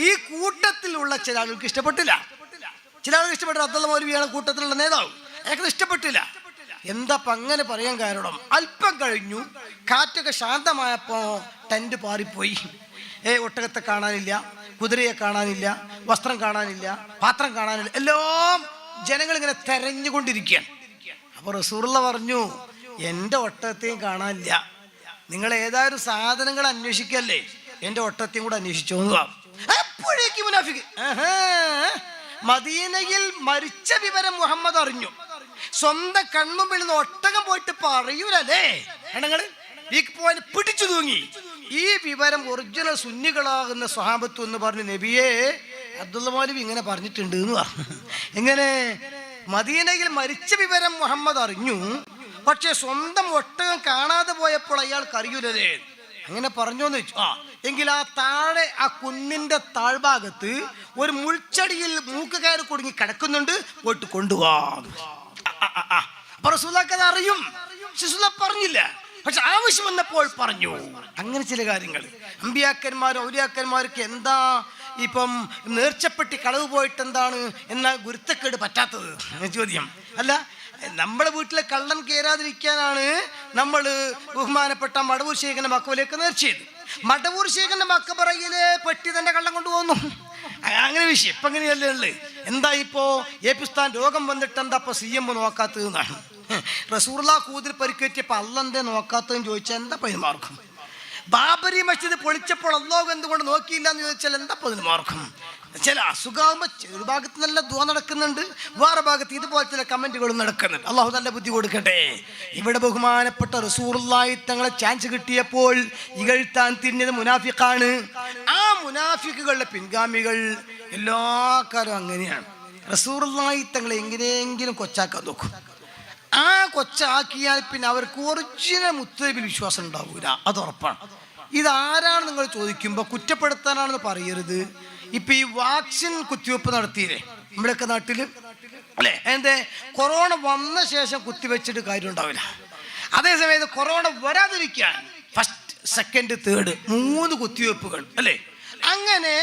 ഈ കൂട്ടത്തിലുള്ള ചില ആളുകൾക്ക് ഇഷ്ടപ്പെട്ടില്ല. ചില ആളുകൾ ഇഷ്ടപ്പെട്ടു. അബ്ദുള്ള മൗലവിയാണ് കൂട്ടത്തിലുള്ള നേതാവ്, അയാൾക്ക് ഇഷ്ടപ്പെട്ടില്ല. എന്താ അങ്ങനെ പറയാൻ കാരണം? അല്പം കഴിഞ്ഞു, കാറ്റൊക്കെ ശാന്തമായപ്പോ ടെന്റ് പാറിപ്പോയി. ഒട്ടകത്തെ കാണാനില്ല, കുതിരയെ കാണാനില്ല, വസ്ത്രം കാണാനില്ല, പാത്രം കാണാനില്ല, എല്ലാം ജനങ്ങൾ ഇങ്ങനെ തെരഞ്ഞുകൊണ്ടിരിക്കുകയാണ്. അപ്പൊ റസൂലുള്ള പറഞ്ഞു, എൻ്റെ ഒട്ടകത്തെയും കാണാനില്ല, നിങ്ങൾ ഏതായാലും സാധനങ്ങൾ അന്വേഷിക്കല്ലേ, എൻ്റെ ഒട്ടകത്തെയും കൂടെ അന്വേഷിച്ചോ എന്ന് പറഞ്ഞു. അപ്പോഴേക്ക് മുനാഫിക്ക് മദീനയിൽ മരിച്ച വിവരം മുഹമ്മദ് അറിഞ്ഞു. സ്വന്തം കൺമുമ്പിൽ നിന്ന് ഒട്ടകം പോയിട്ട് പറയൂലേ, എണ്ണങ്ങള് പിടിച്ചു തൂങ്ങി. ഈ വിവരം ഒറിജിനൽ സുന്നികളാകുന്ന സ്വഹാബത്ത് എന്ന് പറഞ്ഞു, നബിയെ അബ്ദുള്ള മൗലവി ഇങ്ങനെ പറഞ്ഞിട്ടുണ്ട് എന്ന് പറഞ്ഞു. എങ്ങനെ? മദീനയിൽ മരിച്ച വിവരം മുഹമ്മദ് അറിഞ്ഞു, പക്ഷെ സ്വന്തം ഒട്ടകം കാണാതെ പോയപ്പോൾ അയാൾക്ക് അറിയൂലേ. അങ്ങനെ പറഞ്ഞോന്ന് വെച്ചു. എങ്കിൽ ആ താഴെ ആ കുന്നിന്റെ താഴ്ഭാഗത്ത് ഒരു മുൾച്ചെടിയിൽ മൂക്ക് കയറി കുടുങ്ങി കിടക്കുന്നുണ്ട്, പോയിട്ട് കൊണ്ടുപോവാം. അപ്പൊ റസൂലുള്ളാഹിക്ക് അത് അറിയും, റസൂലുള്ളാഹി പറഞ്ഞില്ല. പക്ഷെ ആവശ്യം വന്നപ്പോൾ പറഞ്ഞു. അങ്ങനെ ചില കാര്യങ്ങൾ അമ്പിയാക്കന്മാരും ഔലിയാക്കന്മാർക്ക് എന്താ ഇപ്പം നേർച്ചപ്പെട്ടി കളവ് പോയിട്ട് എന്താണ് എന്നാ ഗുരുത്തക്കേട് പറ്റാത്തത് ചോദ്യം അല്ല. നമ്മുടെ വീട്ടിലെ കള്ളൻ കയറാതിരിക്കാനാണ് നമ്മൾ ബഹുമാനപ്പെട്ട മടവൂർ ശേഖരന്റെ മക്കബറയിലേക്ക് നേർച്ച ചെയ്തു. മടവൂർ ശേഖരന്റെ മക്കബറയിലെ പെട്ടി തന്നെ കള്ളം കൊണ്ടുപോകുന്നു. അങ്ങനെ വിഷയം ഇപ്പം അങ്ങനെയല്ലേ ഉള്ളത്. എന്താ ഇപ്പോ ഏപ്പിസ്ഥാൻ രോഗം വന്നിട്ട് എന്താ ഇപ്പൊ CM നോക്കാത്തതെന്നാണ്. റസൂലുള്ളാഹി കൂതിൽ പരിക്കേറ്റപ്പോ അള്ളന്തേ നോക്കാത്തതെന്ന് ചോദിച്ചാൽ എന്താ പതിന് മാർക്കും? ബാബരി മസ്ജിദ് പൊളിച്ചപ്പോൾ അല്ലാഹു എന്തുകൊണ്ട് നോക്കിയില്ല എന്ന് ചോദിച്ചാൽ എന്താ പതിന് മാർക്കും? ചില അസുഖമാകുമ്പോൾ ഒരു ഭാഗത്ത് നല്ല ദുആ നടക്കുന്നുണ്ട്, വേറെ ഭാഗത്ത് ഇതുപോലെ ചില കമന്റുകളും നടക്കുന്നുണ്ട്. അള്ളാഹു നല്ല ബുദ്ധി കൊടുക്കട്ടെ. ഇവിടെ ബഹുമാനപ്പെട്ട റസൂലുള്ളാഹി തങ്ങളെ ചാൻസ് കിട്ടിയപ്പോൾ ഇകഴ്ത്താൻ തിരിഞ്ഞത് മുനാഫിഖാണ്. ആ മുനാഫിക്കുകളുടെ പിൻഗാമികൾ എല്ലാ കാലവും അങ്ങനെയാണ്. റസൂലുള്ളാഹി തങ്ങളെ എങ്ങനെയെങ്കിലും കൊച്ചാക്കാൻ നോക്കും. ആ കൊച്ചാക്കിയാൽ പിന്നെ അവർക്ക് ഒറിജിനൽ മുത്തനബിയിൽ വിശ്വാസം ഉണ്ടാവൂല, അത് ഉറപ്പാണ്. ഇതാരാണ് നിങ്ങൾ ചോദിക്കുമ്പോൾ കുറ്റപ്പെടുത്താനാണെന്ന് പറയരുത്. ഇപ്പൊ ഈ വാക്സിൻ കുത്തിവെപ്പ് നടത്തിയില്ലേ നമ്മുടെയൊക്കെ നാട്ടില്, അല്ലേ? എന്തേ? കൊറോണ വന്ന ശേഷം കുത്തിവെച്ചിട്ട് കാര്യം ഉണ്ടാവില്ല. അതേസമയത്ത് കൊറോണ വരാതിരിക്കാൻ ഫസ്റ്റ്, സെക്കൻഡ്, തേർഡ് 3 കുത്തിവെപ്പുകൾ അല്ലേ? അങ്ങനെ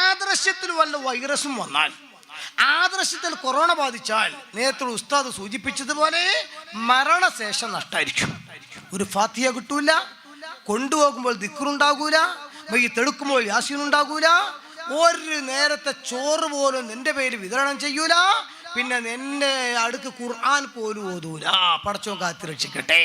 ആദർശത്തിൽ വല്ല വൈറസും വന്നാൽ, ആദർശത്തിൽ കൊറോണ ബാധിച്ചാൽ, നേരത്തെ ഉസ്താദ് സൂചിപ്പിച്ചതുപോലെ മരണശേഷം നഷ്ടമായിരിക്കും. ഒരു ഫാത്തിഹ കിട്ടൂല, കൊണ്ടുപോകുമ്പോൾ ദിക്റുണ്ടാകൂല, തെടുക്കുമ്പോൾ യാസീൻ ഉണ്ടാകൂല, ഒരു നേരത്തെ ചോറ് പോലും നിന്റെ പേര് വിതരണം ചെയ്യൂല, പിന്നെ നിന്റെ അടുക്ക് ഖുർആൻ പോലും ഓതൂല. പടച്ചോൻ കാത്ത് രക്ഷിക്കട്ടെ.